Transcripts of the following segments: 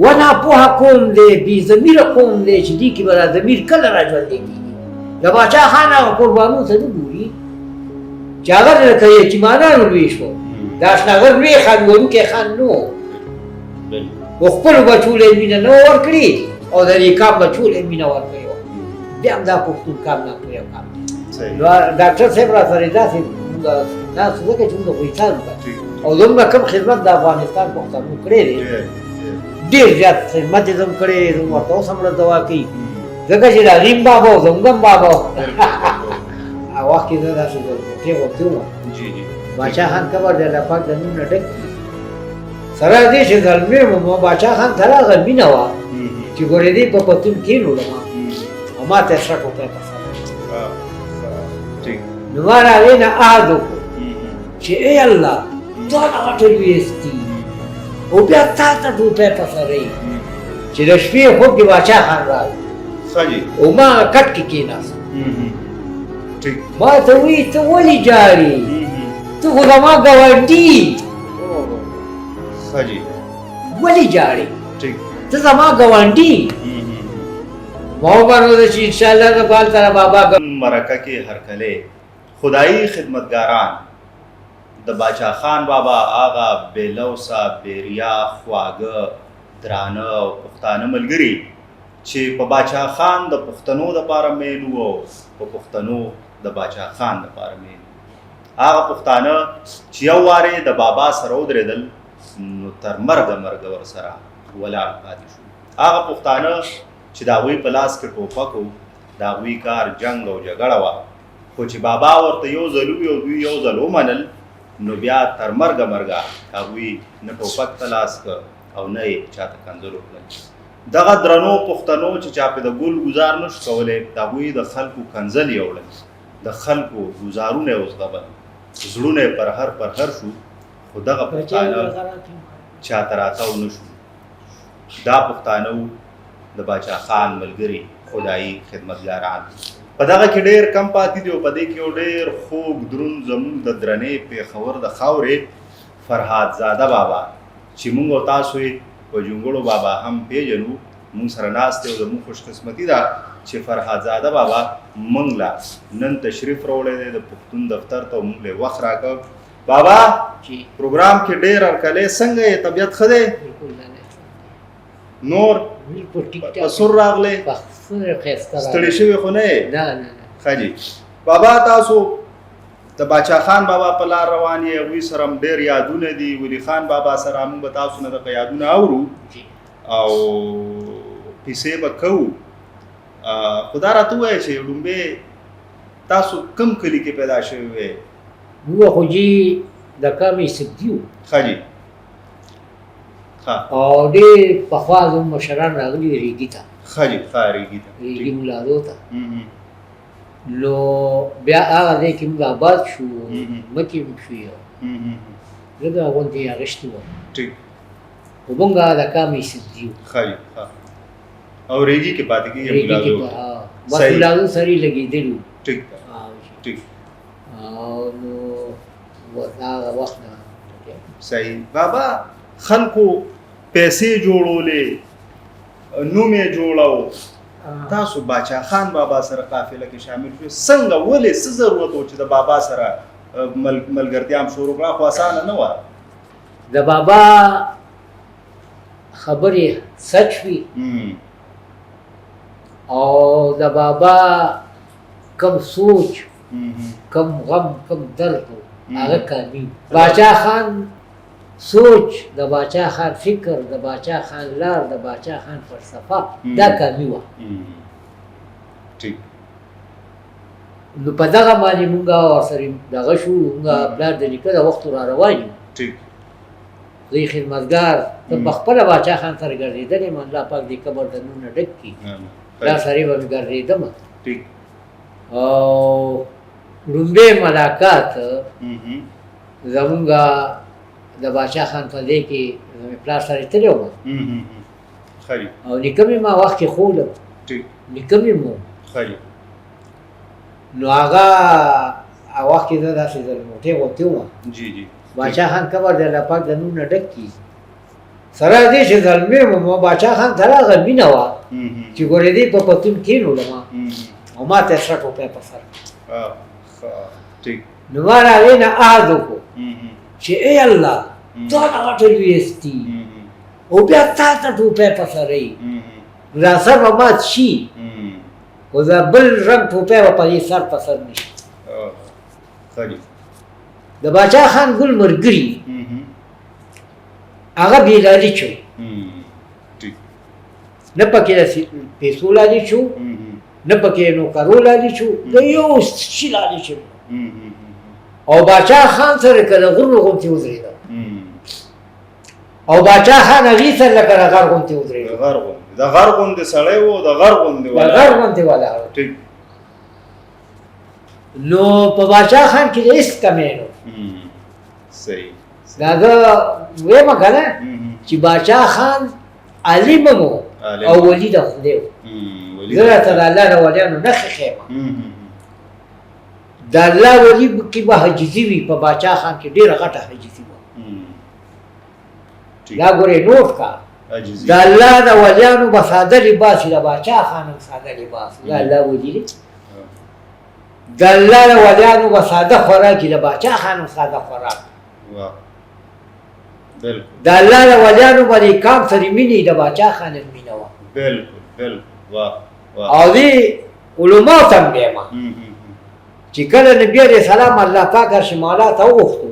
وناپوهه قوم دی بې ضمیره قوم دی چې دې کې به دا ضمیر کله را ژوندی کېږي د باچا خان هغه قربانو ته نه ګوري چې هغه لکه یتیمانانو لوی شو د اشنغر لوی خان وړوکی خان نه و و خپلو بچو له یې مینه نه ورکړي او د دې کام بچو له یې مینه ورکړې وه بیا هم دا پښتون کام ناپوهه کام نو ډاکټر صاحب را سره داسې مونږ ناست ځکه چې مونږ افغانستان او زموږ کوم خدمت د افغانستان پښتنو کړی دی ډېر زیات خدمت یې زموږ کړی دی زموږ ورته اوس هم دوا کوي ځکه چې د غیم بابا او زموږ هم بابا هغه وخت کې زه داسې ټوټې غوندې وم باچا خان قبر د الله پاک د نوم نه ډک کړي سره دې چې زلمی وم باچا خان ته راغله مینه وه چې ګورې دې په پتون کېنولم او ما ته یې سره ټوټۍ په سر نو ما د هغې نه عهد وکړو چې ای الله دونه غټه لویستي او بیا تا ته ټوټۍ په سر چې د شپې خوب کې باچا خان راغی او ما کټ کې کېناستم ما ته وایي ته ولې جاړې ته خو زما ګاونډي ولې جاړې ته زما ګاونډي ما وبرده چې انشاءالله د بال سره بابا مرکه کې هرکلی خدایي خدمتګاران د باچا خان بابا آغا بېلوسه بیریا خواږه درانه او پښتانه ملګري چې په باچا خان د پښتنو دپاره میل وو په پښتنو د باچا خان دپاره میل هغه پښتانه چې یو وارې د بابا سره ودرېدل نو تر مرګه ورسره ولاړ پاتې شو هغه پښتانه چې د هغوی په لاس کې ټوپک و د هغوی کار جنګ او جګړه وه خو چې بابا ورته یو ځل ووي او دوی یو ځل ومنل نو بیا تر مرګه هغوی نه ټوپک ته لاس که او نه یې چاته کنځل وکړل دغه درنو پښتنو چې چا پې د ګل ګزار نشو کولی د هغوی د خلکو کنځل یې وړل د خلکو ګزارونه یې وزغبل زړونه یې پرهر شو خو دغه پښتانه چاته راتاو نه شو دا پښتانه د باچا خان ملګري خدایي خدمتګاران په دغه کې ډېر کم پاتې دي او په دې کې یو ډېر خوږ دروند زموږ د درنې پېښور د خاورې فرهاد زاده بابا چې موږ او تاسو یې په جونګړو بابا هم پېژنو موږ سره ناست دی او زموږ خوشقسمتي ده چې فرهاد زاده بابا موږ له نن تشریف راوړی دی د پښتون دفتر ته موږ له وخت راکړ بابا پروګرام کې ډېر هرکلی څنګه یې طبیعت ښه دی نور په سور راغلی ستړي شوي خو نه یې ښه جي بابا تاسو د باچا خان بابا په لار روان یې هغوی سره هم ډېر یادونه دي ولی خان بابا سره موږ به تاسو نه دغه یادونه اورو او کیسې به کوو خو دا راته ووایه چې لومبې تاسو کوم کلي کې پیدا شوي وې موږ خو جي د کامې سبدي وو ښه جي او ډېر پخوا زموږ مشران راغلي ریګي ته ښه جي ښه ریګي ته ریګي مولادو ته نو بیا هغه ځای کې موږ آباد شو مکې مو شو یو زه به غوندې اغېشتې وم خو موږ د کامې سبدي وو ښه جي او ریګي کې پاتې کېږي ریګي کې بس مولادو سره یې لګېدلي وو ټیک او نو هغه وخت نه صحیح بابا خلکو پیسې جوړولې نوم یې جوړاو تاسو باچا خان بابا سره قافله کې شامل شو څنګه ولې څه ضرورت و چې د بابا سره ملګرتیا هم شروع کړه خو اسانه نه وه د بابا خبرې سچ وي او د بابا کم سوچ کم غم کم درد هغه کامي باچا خان سوچ د باچا خان فکر د باچا خان لار د باچا خان فلسفه دا کامي وه نو په دغه باندې مونږ ورسره دغه شو مونږ پلار د نیکه د وخت را روان یو زه یې خدمتګار ته په خپله باچا خان سره ګرځېدلی یم الله پاک دې قبر د نور نه ډک کړي پلار سره به مې ګرځېدم او لومبی ملاقات زمونږ د باچا خان په دې کې زموږ پلار سره تللی وم او نیکه مې ما وخت کې ښولم نیکه مې مو نو هغه وخت کې زه داسې زلموټۍ غوندې وم باچا خان قبر د الله پاک د نور نه ډک کړي سره دې چې زلمی مو باچا خان ته راغی مینه وه چې ګورې دې په پتون کېنولم او ما ته 100 روپۍ په سر نو ما هغې نه عهد وکړو چې ای الله دونه غټه لویستي او بیا تا ته ټوپۍ په سر یي دا سر به مات شي خو دا بل رنګ ټوپۍ به په دې سر په سر نه شي د باچا خان ګل ملګري هغه بېلالي شو نه پکې د پیسو لالي شو نه پکې نوکرو لالي شو د یو شي لالي شو او باچا خان سره کله غرو غوندې ودرېده او باچا خان هغې سره لکه د غر غوندې ودرېده د غر غوندې سړی و د غر غوندې ولاړ نو په باچا خان کې هېڅ کمی نه دا زه ویمه که نه چې باچا خان عالم و او ولي د خدای و زه راته د الله د ولیانو نښې ښیم د الله ولي کې به حاجزي وي په باچا خان کې ډېره غټه حاجزي وه دا ګورې نوټ کا د الله د ولیانو به ساده لباس وي د باچا خان هم ساده لباس د الله ولي دی د الله د ولیانو به ساده خوراک وي د باچا خان هم ساده خوراک د الله د ولیانو به د کام سره مینې د باچا خان هم مینه وه او دې علماو ته هم بیمه چې کله نبي علیه السلام الله پاک عرش معلا ته وغوښتو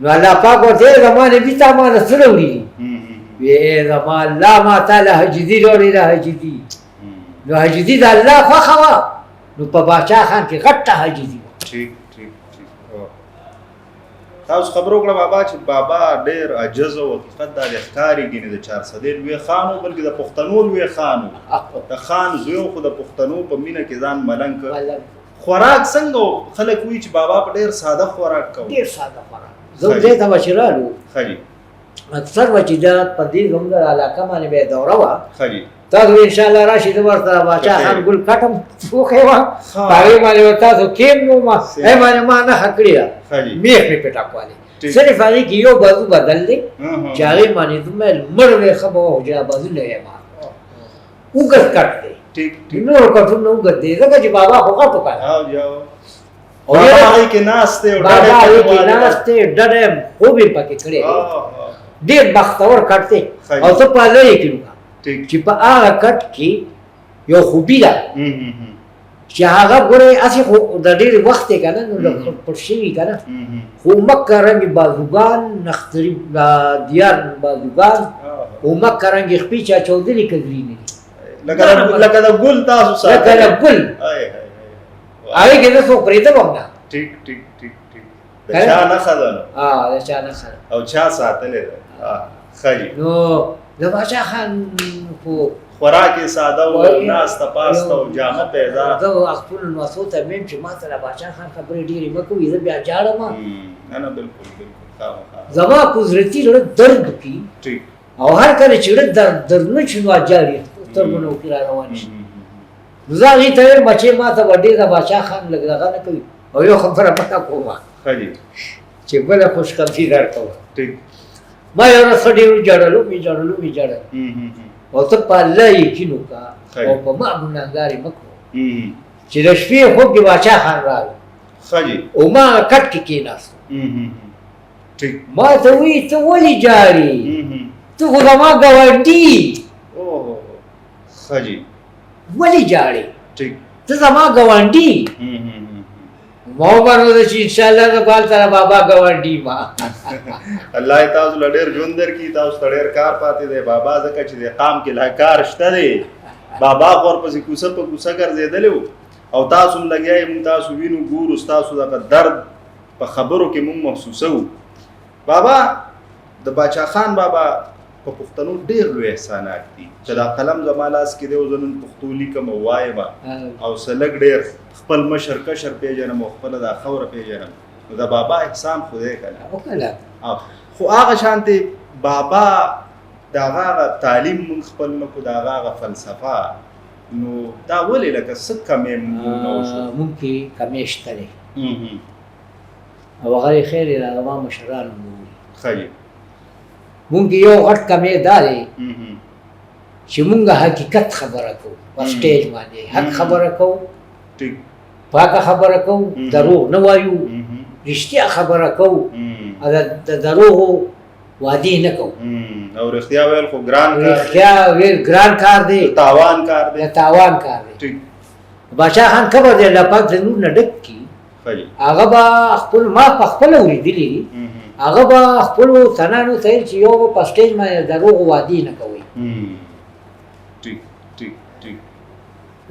نو الله پاک ورته ای زما نبي تا ما نه څه راوړي دي وی ای زما الله ما تا له حاجدي راوړي ده حاجدي نو حاجدي د الله خوښه وه نو په باچا خان کې غټه حاجدي وه تاسو خبرو کړه بابا چې بابا ډېر عجز او حقیقت دا د ښکارېږي نه د 400 لوی خان و بلکې د پښتنو لوی خان و د خان زوی خو د پښتنو په مینه کې ځان ملنګ کړ خوراک څنګه و خلک وایي چې بابا په ډېر ساده خوراک کوو ډېر ساده خوراک زه دې ته به چې رالو اکثر به چې دا په دې زموږ د علاقه باندې به یې دوره وه تاسو انشاءالله راشئ زه ورته باچا خان ګل کټم پوښې وه په هغې باندې به تاسو کېږدو ما هغې باندې ما نښه کړې ده میخ مې پې ټکوالی صرف هغې کې یو بازو بدل دی چې هغې باندې دومره لمړ وې ښه به وه چې دا بازو نه وې ما اوږد کټ دی نورو کټونه اوږد دی ځکه چې بابا خو غټ وکړه او هغې کې ناست دی بابا هغې کې ناست دی ډډه یې خوب یې پکې کړی دی ډېر بختور کټ دی او ته په لرې کې چې په هغه کټ کې یو خوبي ده چې هغه ګورې هسې خو د ډېرې وخت یې که نه نو پټ شوي که نه خو مکه رنګې بازوګان نختري دیار بازوګان او مکه رنګې خپې چا چودلې کدرې نه دي لکه د ګل تاسو ساتلی لکه د ګل هغې کې زه څوک پرېږدم هم نه د چا نښه ده نو د چا نښه ده او چا ساتلې ده ښه نو د باچا خان خو خوراک یې ساده و ناسته پاسته او جامه پیدا زه خپلو نوسو ته میم چې ما ته د باچا خان خبرې ډېرې مه کوي زه بیا جاړم نه بلکل زما قدرتي زړه درد کي او هر کله چې زړه دردونه شي نو جاړي سترګو نه وکړي را روان شي نو زه هغې ته ویم بچې ما ته به ډېر د باچا خان لږ دغه نه کوي او یو خبره پټه کوم چې بله خوشخبري درکوم ما یو ورځ ښه ډېر وجاړلو او ته په الله یقین وکړه او په ما ګناهګارې مه کړو چې د شپې خوب کې باچا خان راغی او ما هغه کټ کې کېناستو ما ته وایي ته ولې جاړې ته خو زما ګاونډي ولې جاړې ته زما ګاونډي ما ومنله چې انشاءالله زه به هلته بابا ګاونډي ما الله یې تاسو له ډېر ژوند درکړي تاسو ته ډېر کار پاتې دی بابا ځکه چې د قام کې لا کار شته دی بابا خو ورپسې کوڅه په کوڅه ګرځېدلی و او تاسو هم لګیا یې مونږ تاسو وینو ګورو ستاسو دغه درد په خبرو کې مونږ محسوسوو بابا د باچا خان بابا په پښتنو ډېر لوی احسانات دي چې دا قلم زما لاس کې دی او زه نن پښتو لیکم او وایم او څه لږ ډېر خپل مشر کشر پېژنم او خپله دا خاوره پېژنم نو د بابا احسان خو دی که نه خو هغه شانتې بابا د هغه تعلیم مونږ خپل نه کړو د هغه فلسفه نو دا ولې لکه څه کمې مونږ کې کمې شته دی او هغه یې خیر یې د هغه مشرانو وویل مونږ یو غټ کمی دا دی چې مونږ حقیقت خبره کوو په سټیج باندې حق خبره کوو پاکه خبره کوو دروغ نه وایو رښتیا خبره کوو د دروغو وعدې نه کوو او رښتیا ویل خو ګران کار دی رښتیا ویل ګران کار دی تاوان کار دی تاوان کار دی باچا خان خبر دی الله پاک زموږ نه ډک کي هغه به خپل ما په خپله اورېدلي هغه به خپلو ثنانو ته ویل چې یو به په سټیج باندې دروغو وعدې نه کوئ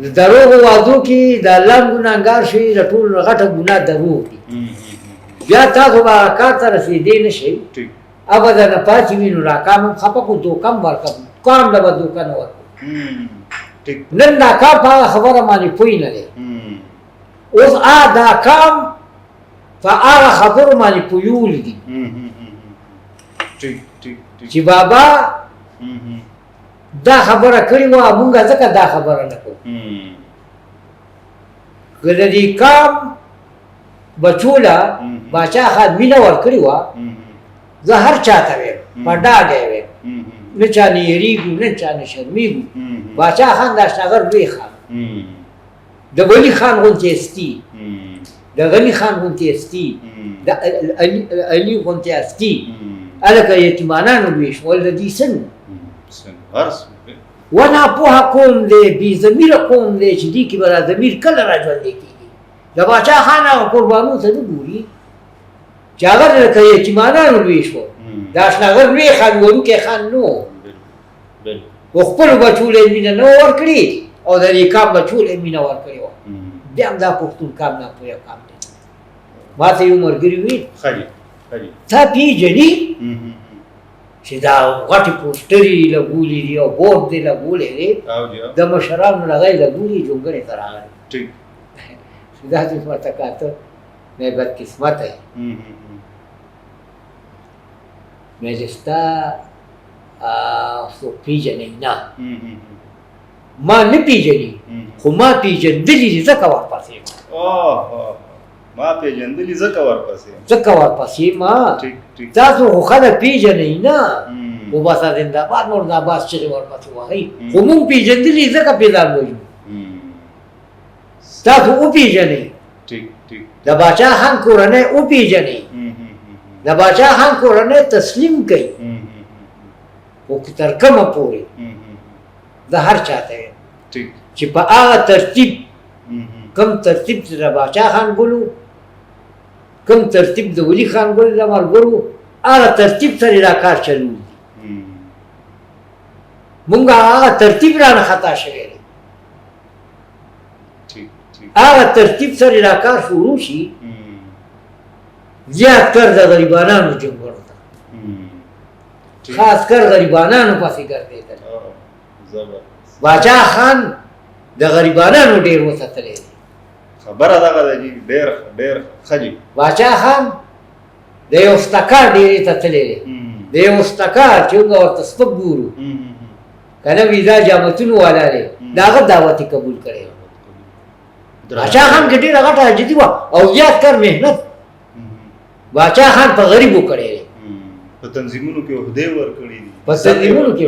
د دروغو وعدو کې د الله ګناهګار شي د ټولو نه غټه ګناه دروغ دي بیا تاسو به هغه کار ته رسېدی نه شئ ابدا نه پاتې وي نو ناکام هم خفه کړو دوکه هم ورکړو کام له به دوکه نه ورکړو نن دا کار په هغه خبره باندې پوه نه دی اوس دا کام په هغه خبرو باندې پویول دي چې بابا دا خبره کړې وه مونږ ځکه دا خبره نه کوو که د دې کام بچو له باچا خان مینه ورکړې وه زه هر چا ته ویم په ډاډ یې ویم نه چا نه یېرېږو نه چا نه شرمېږو باچا خان د اشنغر لوی خان د ولي خان غوندې استي د غني خان غوندې استي د علي غوندې استي هلکه یتیمانانو لوی شول د دې څه وناپوهه قوم دی بې ضمیره قوم دی چې دې کې به را ضمیر کله را ژوندی کېږي د باچا خان هغه قربانو ته نه ګوري چې هغه لکه یتیمانانو لوی شول د اشنغر لوی خان وړوکی خان نه و خپلو بچو له یې مینه نه ورکړي او د دې کام بچو له یې مینه ورکړې وه بیا هم دا پښتون کام ناپوهه کام دی ما ته یو ملګري ویل تا پېژنې چې دا غټې پوسټرې لګولي دي او بورډ دې لګولی دی د مشرانو هغه یې لګولي جونګړې ته راغلی دا چې ورته کاته مې بدقسمته یې مې چې ستا څوک پېژنئ نه ما نه پېژني خو ما پېژندلي دي ځکه ورپسې ما پېژندلي ځکه ورپسې ما تاسو خو خلک پېژنئ نه خو بس زنده‌باد مرده‌باد چغې ورپسې وهئ خو موږ پېژندلي ځکه پیدا وایو تاسو وپېژنئ د باچا خان کورنۍ وپېژنئ د باچا خان کورنۍ تسلیم کړئ خو تر کومه پورې زه هر چا ته یم چې په هغه ترتیب کوم ترتیب چې د باچا خان ګلو کوم ترتیب د ولي خان ګلو د ملګرو هغه ترتیب سره دا کار چلو دي مونږ هغه ترتیب رانه خطا شوی دی هغه ترتیب سره دا کار شروع شي زیات کر د غریبانانو جنګړو ته خاص کر غریبانانو پسې ګرځېدل باچا خان د غریبانانو ډېر وساتلی دی خبره دغه ده چې ډېر ښه دي باچا خان د یو ستکار ډېرې ته تللی دی د یو ستکار چې موږ ورته سپک ګورو که نه ویزا جامتونو والا دی د هغه دعوت یې قبول کړی باچا خان کې ډېره غټه عاجزي وه او زیات کار محنت باچا خان په غریبو کړی دی په تنظیمونو کې عهدې ورکړي دي په تنظیمونو کې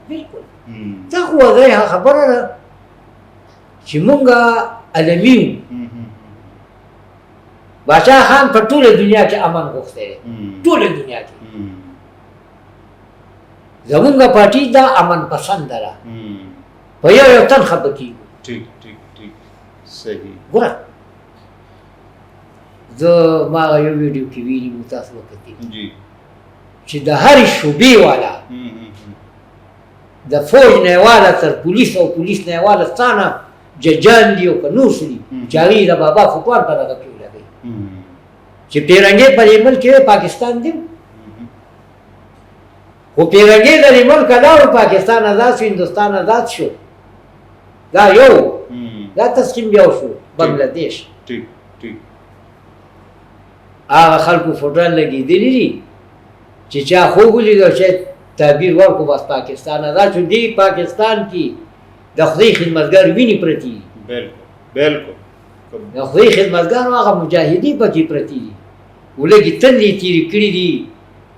بلکل دا خو واضحه خبره ده چې مونږ علمي یو باچا خان په ټوله دنیا کې امن غوښتی دی ټوله دنیا کې زمونږ پارټي دا امن پسنده ده په یو تن خفه کېږو صحیح ګوره زه ما هغه یو ویډیو کې ویلي وو تاسو وکتې چې د هرې شعبې والا د فوج نه والا تر پولیس او پولیس نه والا ستانه ججان دي او که نور څه دي چې هغوی د بابا فوټبال په دغه کې ولګوي چې پیرنګې په دې ملک کې پاکستان دی خو پیرنګې د دې ملک لاړو پاکستان آزاد شو هندوستان آزاد شو دا یو دا تسلیم بیا شو بنګلادیش هغه خلکو فوټبال لګېدلي دي چې چا خوب ولیدو چې تعبیر ورکړو بس پاکستان آزاد شو دې پاکستان کې د خدای خدمتګار وینې پرتې دي بالکل د خدای خدمتګارو هغه مجاهدین پکې پرتې دي ولږې تندې تېرې کړي دي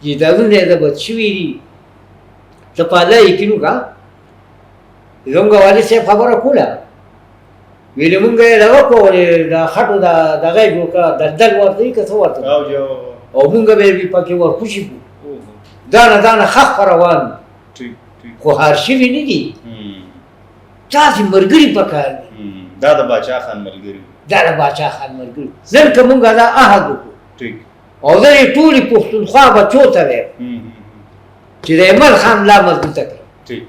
جدالونه یې د بد شوي دي ته په الله یقین وکړه زموږ والد صاحب خبره کوله ویلې مونږ یې دغه کولې د خټو دغه یې جوړ کړه دلدل ورته وي که څه ورته او مونږ به یې پکې ورخوشي کړو دانه دانه خخ په روان خو هار شوي نه دي تاسې ملګري پکار دي دا د باچا خان ملګري دا د باچا خان ملګري نن که مونږ دا عهد وکړو او زه یې ټولې پښتونخوا بچو ته وایم چې د ایمل خان لا مضبوطه کړي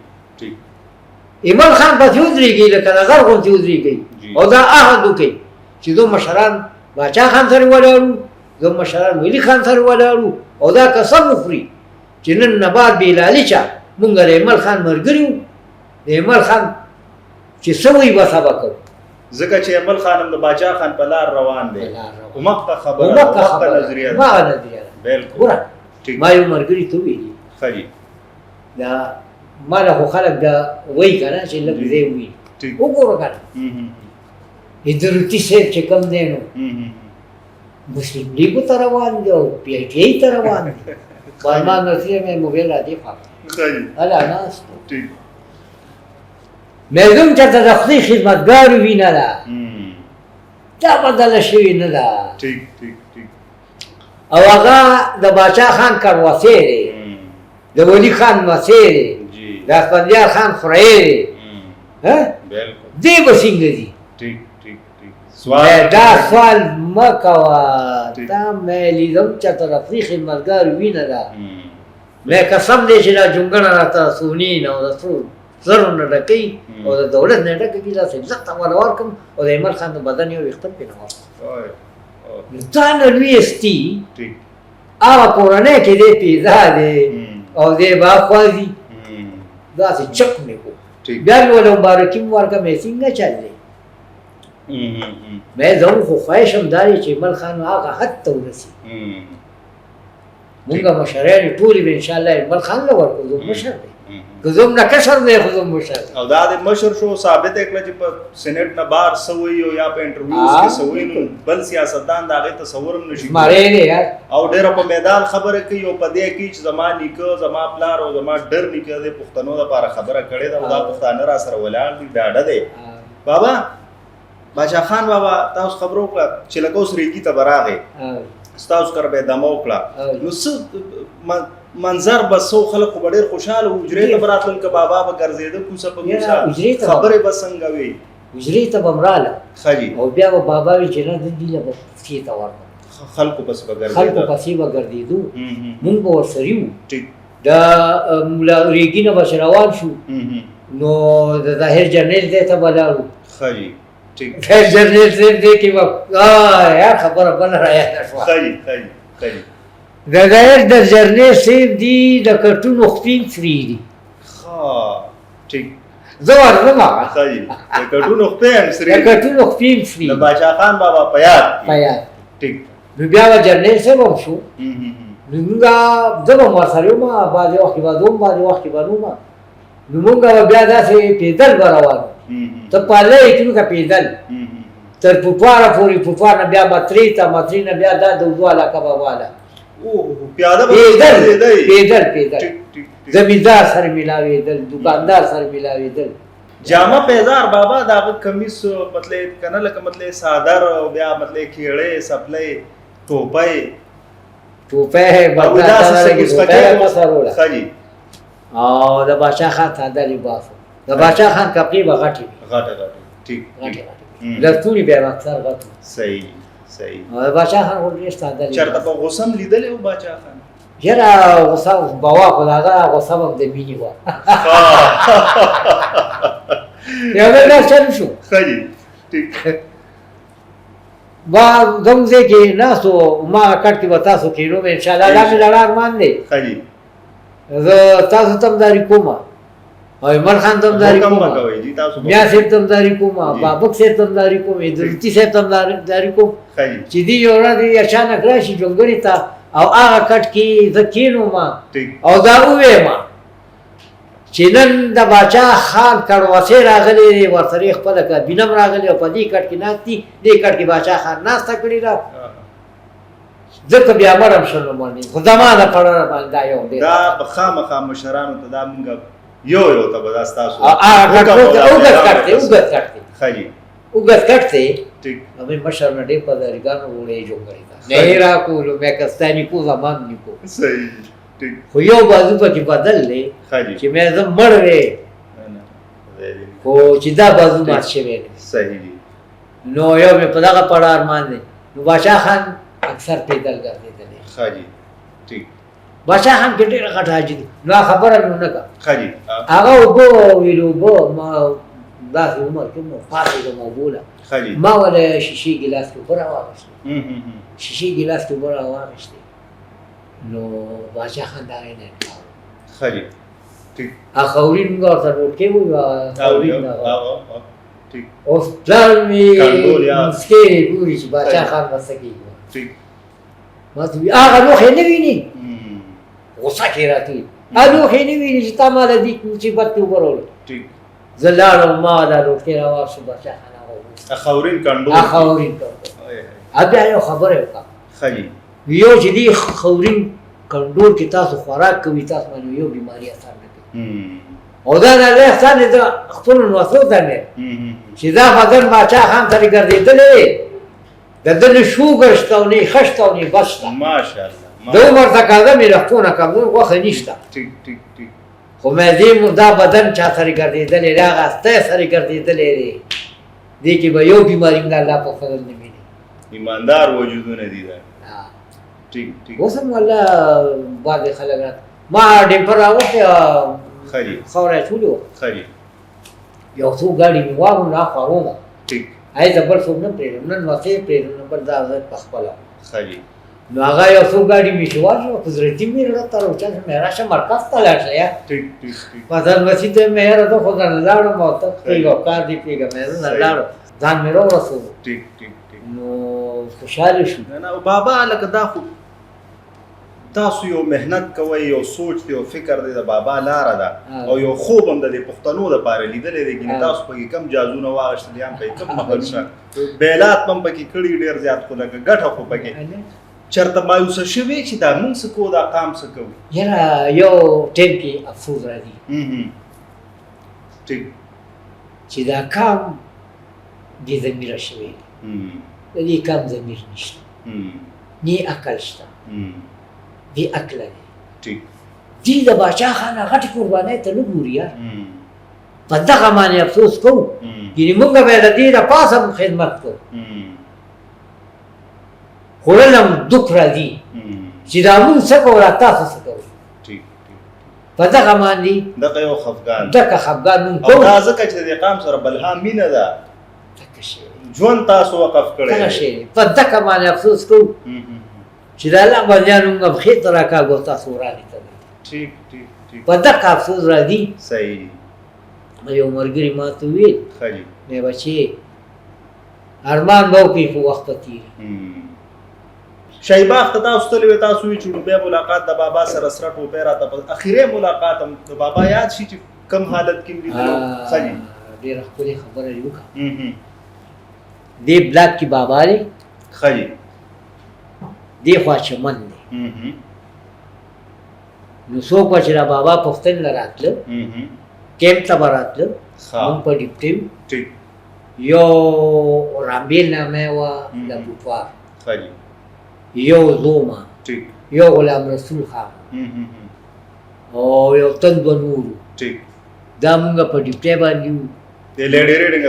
ایمل خان پسې ودرېږي لکه د غر غوندې ودرېږي او دا عهد وکړي چې زه مشران باچا خان سره ولاړو زه مشران ولی خان سره ولاړو او دا قسم وخوري چې نن نه بعد بې لالچه مونږ د ایمل خان ملګري وو د ایمل خان چې څه وایي بس هغه کوو ځکه چې ایمل خان هم د باچا خان په لار روان دی همغه خبره همغه نظریه ده بالکل ګوره ما یو ملګري ته وویلي دا ما له خو خلک دا وایي که نه چې لږ دی ووایي وګوره که نه ادارتي صاحب چې کوم دی نو مسلم لیګو ته روان دی او پی آی ټي آی ته روان دی سلمان نصیر مې موبایل راځي هله ناست مې زم چېرته د خدای خدمتګارو وینه ده دا بدله شوې نه ده او هغه د باچا خان کرواسې دی د ولي خان مسې دی د اسفندیار خان خورۍ دی دی به څنګه دي دا سوال مه کوه دا مې لیدم چېرته د خدای خدمتګارو وینه ده مې قسم دی چې دا جونګړه راته سونین او د څو زرو نه ډکوي او د دولت نه ډکوي داسې زخته والا ورکړم او د ایمل خان د بدن یو ویښته پرې نه ورکړم دا نه لویستي هغه کورنۍ کې دی پیدا دی او دی باخوازي داسې چک مې کړو بیا مې ورته مبارکي مې ورکړه مې څنګه چل دی مې زه خو خواهش هم دا دی چې ایمل خان هغه حد ته ورسي مونږ مشران ټولې به انشاءالله ایمل خان له ورکړو زه مشر دی که زه هم نه کشر دی خو زه مشر او دا د مشر شو ثابت یې کړه چې په سینټ نه بار څه وایي او یا په انټرویوز کې څه وایي نو بل سیاستدان د هغې تصور هم نشي ماری دی یار او ډېره په میدان خبره کوي او په دې کې چې زما نیکه زما پلار او زما ډر نیکه د پښتنو دپاره خبره کړې ده او دا پښتانه را سره ولاړ دي ډاډه دی بابا باچا خان بابا تاسو خبرو وکړه چې لکه اوس ریګي ته به راغې ستاسو کره به یې دمه وکړه نو څه منظر به څو خلک خو به ډېر خوشحاله وو حجرې ته به راتلل که بابا به ګرځېده کوڅه په کوڅه خبرې به څنګه وې حجرې ته به م راله ښه جي او بیا به بابا وي چې نه دلدي له به پسې ته ورکړم خلکو پسې به ګرځېده خلکو پسې به ګرځېدو مونږ به ورسره یو د ملا ریګي نه به چې روان شو نو د ظاهر جرنیل ځای ته به لاړو ښه جي ظاهر جرنیل صاحب دی کې به یار خبره بله رایاده شوه ښه جي د ظاهر د جرنیل صاحب دي د کټونو خپین سري دي زه ورځم هغه ښه جي د کټونو خپین سري د کټونو خپین سري د باچا خان بابا په یاد نو بیا به جرنیل صاحب هم شو نو مونږ زه به م ورسره یم بعضې وخت کې به دوم بعضې وخت کې به نوم نو مونږ به بیا داسې پیدل به روان ته په الله یقین وکړه پیدل تر پوټواره پورې پوټوار نه بیا مترۍ ته مترۍ نه بیا دا د اردو علاقه به واله پیدل زمیندار سره ملاوېدل دکاندار سره ملاوېدل جامه پیزار بابا د هغه کمیس مطلب که نه لکه مطلب صادر او بیا مطلب کیړې سپلۍ ټوپۍ ښه جي او د باچا خان ساده لباس د باچا خان کپړې به غټې وي لرتونې بیا به اکثر غټ وي صحیح او د باچا خان خو ډېر ساده چېرته په غوسه هم لیدلی و باچا خان یاره غوسه به وه خو د هغه غوسه به د مینې وه یو بل ډېر چل شو ښه جي ما زموږ ځای کې ناست و ما کټ کې به تاسو کښېنو به انشاءالله دا مې لړ ارمان دی زه تاسو تمداري کوم او ایمل خان تمداري کوم میا صاحب تمداري کوم بابک صاحب تمداري کوم عیدالدین صاحب تمداري کوم چې دې یو ورځ اچانک راشي جونګړې ته او هغه کټ کې زه کښېنوم او دا ووایم چې نن د باچا خان کړوسې راغلی دی ورسره یې خپله کابینه هم راغلې او په دې کټ کې ناست دي دې کټ کې باچا خان ناسته کړې ده ځکه بیا مرم شنو باندې خو زما د پړه باندې دا یو ډېر دا به خامخا مشرانو ته دا مونږ یو ته به دا ستاسو اوږد کټ دی ښه جي اوږد کټ دی ټیک हमें मशर में डेप पदारिकानो ओड़े जो करेगा नहीं राको लो मैं कस्तानी को जमान नहीं को सही ठीक हो यो बाजू पर की बदल ले खाली कि मैं जब मर रे को चिदा बाजू मारचे वे सही जी नो यो में पता का पड़ा अरमान ने नो बादशाह खान अक्सर पैदल कर देते थे खाली ठीक बादशाह खान के टेरा कटा जी ना खबर है उन्हें का खाली आगा वो वीडियो वो दास उमर के मो फासे को मो बोला खाली ما ولا شیشې ګلاس کې پر واغشت شیشې ګلاس کې پر واغشت نو باچا خان دا نه خالي ټیک اخورین ورته ورته کې وو اخورین ټیک اوس ځل می مسکې ګوري چې باچا خان وسکی ټیک ما ته هغه نو خنه ویني غوسه کې راځي هغه خنه ویني چې تا مال دې چې بته ورول ټیک زلال ما دا ورته راوښ باچا اخورین کندو اخورین کندو بیا یو خبره وکړه خالي یو چې دی خورین کندور کې تاسو خوراک کوي تاسو باندې یو بیماری اثر نه کوي او دا نه له اثر نه خپل نوڅو ته نه چې دا بدن باچا خان سره ګرځېدلې د دې شوګر شتاونی خشتاونی بستا ماشاءالله دو مرته کاغه مې راکونه کوم وخت نشته ټیک ټیک ټیک خو مې دې دا بدن چا سره ګرځېدلې راغه سته سره ګرځېدلې دې کې به یو بیماری نه الله په فضل نه مینه ایماندار وجودونه دي دا ټیک ټیک اوسم والله بعد خلک ما ډیمپر راوته خالي خوره چولو خالي یو څو ګاډي مې واغون را خورونه ټیک هاي زبر څو نه پرېږم نن وته پرېږم نمبر دا په خپل خالي نو هغه یو څو ګاډي مې شواشو قدرتي مې راته راوچا مې راشه مرکز ته لاړ یا ټیک ټیک ټیک مثلا مسجد مې راته خو نه لاړم او ته پیګو کار دی پیګه مې نه لاړم ځان مې راوړسو ټیک ټیک ټیک نو خوشاله شو نه بابا لکه دا خو تاسو یو مهنت کوي یو سوچ دی او فکر دی د بابا لاره ده او یو خوب هم د پښتنو لپاره لیدلې دی ګینه تاسو په کم جازونه واغشتل یم په کم محل شه بیلات هم پکې کړي ډیر زیات خو لکه ګټه خو پکې چرته مایوس شوي چې دا موږ څه کو دا قام څه کوي یاره یو ټیم کې افسوس راځي ټیک چې دا کام دې ضمیر شوی د دې کام ضمیر نشته نی عقل شته دی عقل دی ټیک دې د باچا خان غټ قربانۍ ته نه ګوري یار په دغه باندې افسوس کوو یعنې موږ به د دې د پاسه خدمت کوو خو علم دک راځي چې دا موږ څه کوو را تاسو څه کوو په دغه باندې دغه یو خفګان دغه خفګان موږ او کوو دا ځکه چې د قام سره بلها مینه ده ژوند تاسو وقف کړی دغه شی په دغه باندې افسوس کوو چې دا الله بندیانو موږ ښې ته راکاږو تاسو وړاندې ته ټیک ټیک ټیک په دغه افسوس راځي صحیح یو ملګري ما ته وویل خالي مې بچې ارمان به وکړي خو وخت به تېري شایباغ ته تاسو تللي وې تاسو وایي چې لومبی ملاقات د بابا سره سره ټوپۍ راته په اخري ملاقات هم د بابا یاد شي چې کم حالت کې مې لیدلو خالي ډېره ښکلې خبره یې وکړه دې بلاک کې بابا دی خالي دې خوا چمن دی نو څوک به چې را بابا پښتون نه راتله کیمپ ته به راتله مونږ په ډیپټي ټیک یو رامبیل نامه وه د بوټوار خالي یو زوما ټیک یو غلام رسول خان او یو تند نورو ټیک دا مونږ په ډیپټي باندې یو د لیډي ریډینګ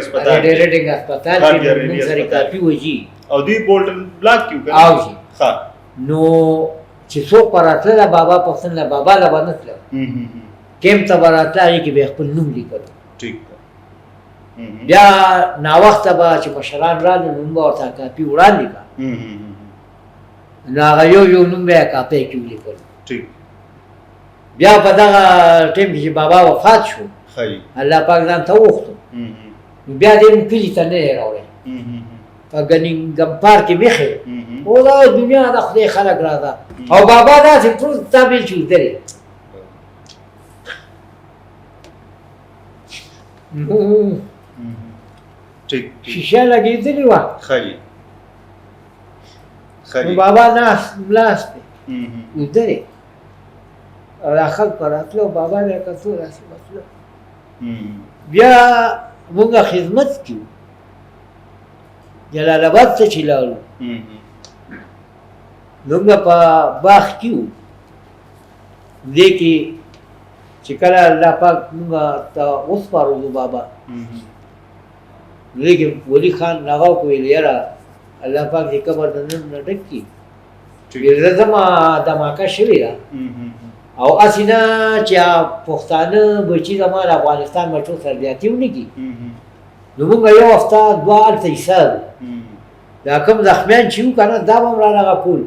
هسپتال کې مونږ سره کافي وځي او دوی بولټن بلاک کیو کنه او جی ها نو چې څوک پراتله بابا پښتون له بابا له باندې کیمپ ته براتله هغې کې به خپل نوم لیکلو ټیک بیا ناوخته به چې مشران راغلل نوم به ورته کاپي وړاندې کړه نو هغه یو نوم به یې کاپۍ کې ولیکلو ټیک بیا په دغه ټیم کې چې بابا وفات شو ښایي الله پاک ځان ته وغوښتو نو بیا دې مو کلي ته نه یې راوړی په ګنینګم پارک کې مخې او دا دنیا د خدای خلک راځه او بابا داسې ټول تا بېل چې ودرې ټیک شیشه لګېدلې وه ښایي خجي بابا ناس ملاس دی مهم. ودرې او دا خلک راتلو بابا بیا کتو راسې وتلو مهم. بیا مونږ خدمت کیو جلال آباد ته چې لاړو مهم. نو موږ په باغ کې وو دې کې چې کله الله پاک موږ ته وسپارلو بابا مهم. دې کې ولی خان هغه ویل یاره الله پاک دې قبر د نن نه ډک کړي ویل زما دماکه شوې ده مهم. او اسینه چې پښتانه بچي زما د افغانستان بچو سره زیاتي ونه کړي مهم. نو موږ یو هفته دوه هلته ایسار مهم. دا کوم زخمیان چې وو که نه دا به هم رانغه کول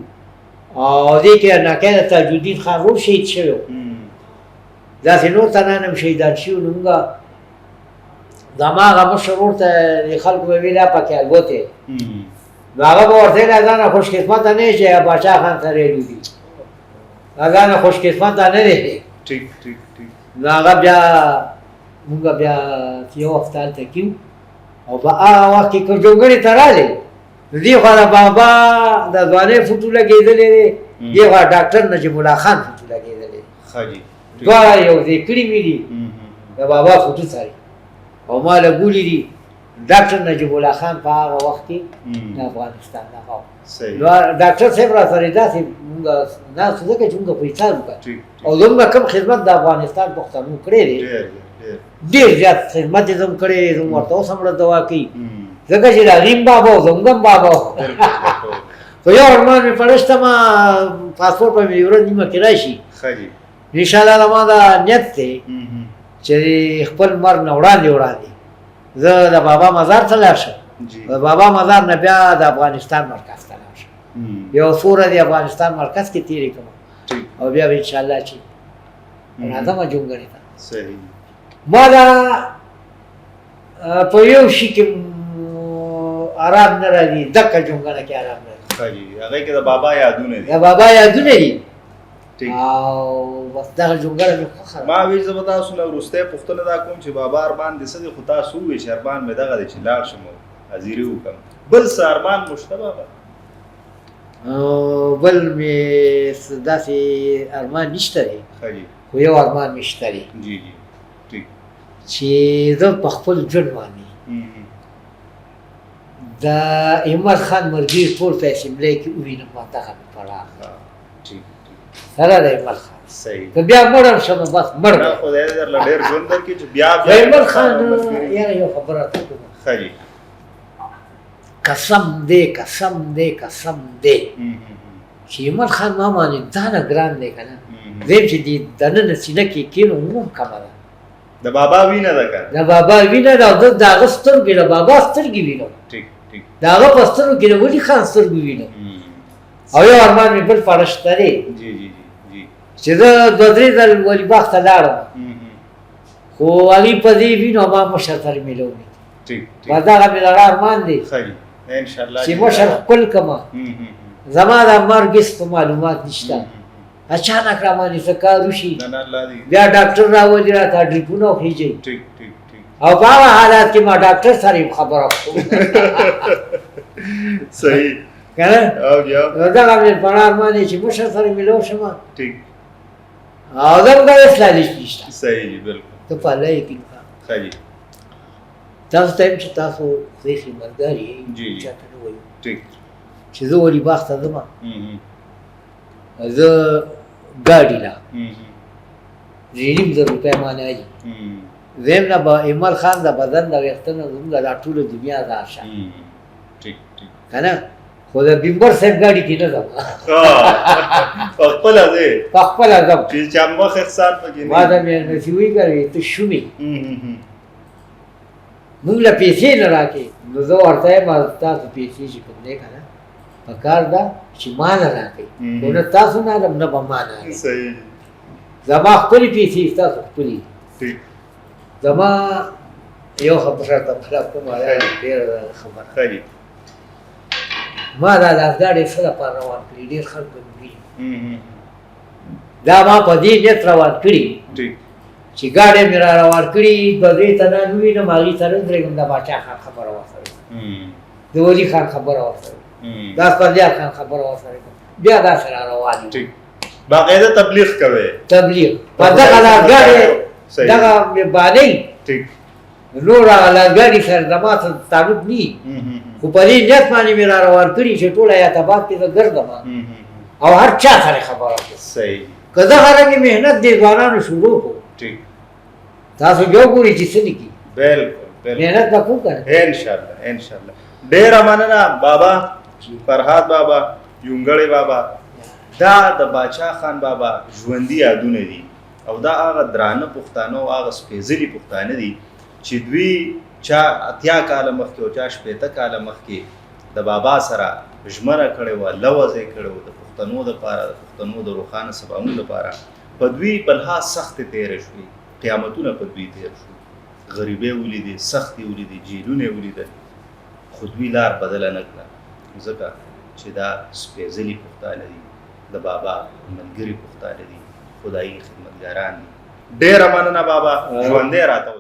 او دې کې ناکه د تاج الدین خان ورور شهید شوی و مهم. داسې نور تنان هم شهیدان شوي نو موږ د هماغه مشر ورور ته د خلکو به ویل پکې البوتې مهم. نو هغه به ورته ویل ځانه خوشقسمته نه یې چې باچا خان سره یې لودي ځانه خوشقسمته نه دی ټیک ټیک ټیک نو هغه بیا موږ بیا یو هفته هلته کیو او په هغه وخت کې که جونګړې ته رالې نو دې خوا د بابا د ځوانۍ فوټو لګېدلی دی دې خوا ډاکټر نجیب الله خان فوټو لګېدلی دی خجي دواړه یو ځای کړي مې دي مهم. د بابا فوټو سره او ما لګولي دي ډاکټر نجیب الله خان په هغه وخت کې د مهم. افغانستان هغه صحیح نو ډاکټر صاحب را سره داسې مونږ ناستو ځکه چې مونږ په حساب وکړ ټیک او زموږ کوم خدمت د افغانستان پښتنو کړی دی ډېر ډېر ډېر زیات خدمت یې زموږ کړی دی زموږ ورته اوس هم راته دوا کوي مهم. ځکه چې د غیم بابا او زموږ هم بابا و بالکل. خو یو ارمان مې پړشته ما پاسپورټ به مې ورځ نیمه کې راشي خجي انشاءالله زما دا نیت دی مهم. چې خپل مرګ نه وړاندې زه د بابا مزار ته لاړ شم جی د بابا مزار نه بیا د افغانستان مرکز ته لاړ شم مهم. یو څو ورځې افغانستان مرکز کې تېرې کړم ټیک او بیا به انشاءالله چې مهم. راځم جونګړې ته صحیح ما دا په یو شي کې آرام نه راځي دکه جونګړه کې آرام نه راځي خجي هغه کې د بابا یادونه دي د بابا یادونه دي ټیک او بس دغه جونګړه مې خوښه ده. ما وی زه به تاسو نه وروستی پوښتنه دا کوم چې بابا ارمان دې څه دی خو تاسو ووایئ چې ارمان مې دغه دی چې لاړ شم او حاضري وکړم بل څه ارمان مو شته بابا او بل مې داسې ارمان نشته دی خجي خو یو ارمان مې شته دی جی جی ټیک چې زه په خپل ژوند باندې مهم. د احمد خان مرګي ټول په اسمبلی کې ووینم ما دغه مې پړاو ها، ټیک ټیک هغه د احمد خان صحیح که بیا مړم شم بس مړ نه خدای دې درله ډېر ژوند درکړي چې بیا د احمد خان یاره یو خبره ته کوم خجي قسم دې قسم دې قسم دې مهم. چې احمد خان ما باندې دا نه ګران دی که نه مهم. زم چې دې دننه سینه کې کېنو هم کمه ده د بابا وینه ده که د بابا وینه ده او د هغه سترګې د بابا سترګې وینم ټیک ټیک د هغه په سترګو کې د ولي خان سترګې وینم مهم. او یو ارمان مې بل پړشته دی جی جی جی جی چې زه دوه درې ځل ولي باغ ته لاړم مهم. خو هغې په دې وینو ما مشر سره میلونې ټیک ټیک بس دغه مې لړ ارمان دی خجي ان شاء الله چې مشر خپل کما مهم. زما د مرګ هېڅ په معلومات نشته مهم. اچانک را باندې څه کار وشي نه نه الله دې بیا ډاکټر راولي راته ډریپونه وخېږي ټیک ټیک ټیک او په هغه حالات کې ما ډاکټر سره هم خبره کوم صحیح که نه او بیا نو دغه مې پړه ارمان دی چې مشر سره میلو شم ټیک او زموږ هېڅ لالچ نشته صحیح جی بالکل ته په الله یقین کوه خجي تاسو ته هم چې تاسو ښې خدمتګار یې جی. چاته نه وایو ټیک چې زه ولي باغ ته ځم مهم. زه ګاډي لا مهم. 2,500 روپۍ مانه دي مهم. زم نه به ایمل خان د بدن د ویښتنه زموږ دا ټوله دنیا ځار شه مهم. ټیک ټیک که نه خو د بیمبر صاحب ګاډي کې نه ځم په خپله دی په خپله ځم چې چمبخ احسان پکې نه ما ته مې نصیحت کوي ته شومې مهم. موږ له پیسې نه راکې نو زه ورته یم تاسو پیسې چې کوم دی که نه پکار ده چې ما نه راکئ خو نه تاسو نه الم نه به ما نه الئ صحیح زما خپلې پیسې ستاسو خپلې ټیک زما یو خبره ته خلاف کوم ډېره خبره خجي ما دا لاسګاډې څه لپاره روان کړي ډېر خلک به مې ویني مهم. دا ما په دې نیت روان کړي ټیک چې ګاډی مې را روان کړي دوه درې تنان ووینم هغې سره ودرېږم د باچا خان خبره ورسره مهم. د ولي خان خبره ورسره دا سپرلیار خان خبره ورسره کوم بیا داسې را روان یم ټیک باقاعده تبلیغ کوئ تبلیغ په دغه لارګاډي دغه مهربانۍ ټیک نور هغه لارګاډي سره زما څه تعلق نه خو په دې نیت باندې مې را روان کړي چې ټول حیاتاباد کې زه ګرځم او هر چا سره خبره کوم صحیح که دغه رنګې محنت دې ځوانانو شروع کړو ټیک تاسو بیا ګورئ چې څه لیکي بالکل محنت به کوو که نه انشاءالله انشاءالله ډېره مننه بابا فرهاد بابا یونګړی بابا دا د باچا خان بابا ژوندي یادونه دي او دا هغه درانه پښتانه او هغه سپېڅلي پښتانه دي چې دوی چا 80 کاله مخکې او چا 80 کاله مخکې د بابا سره ژمنه کړې وه لوظ یې کړی و د پښتنو دپاره د پښتنو د روښانه سباونو لپاره په دوی بلها سختې تېرې شوې قیامتونه په دوی تېر شو غریبۍ ولیدې سختې ولیدې جیلونه یې ولیدل خو دوی لار بدله نه کړه ځکه چې دا سپېڅلي پښتانه دي د بابا ملګري پښتانه دي خدایي خدمتګاران دي ډېره مننه بابا ژوندی راته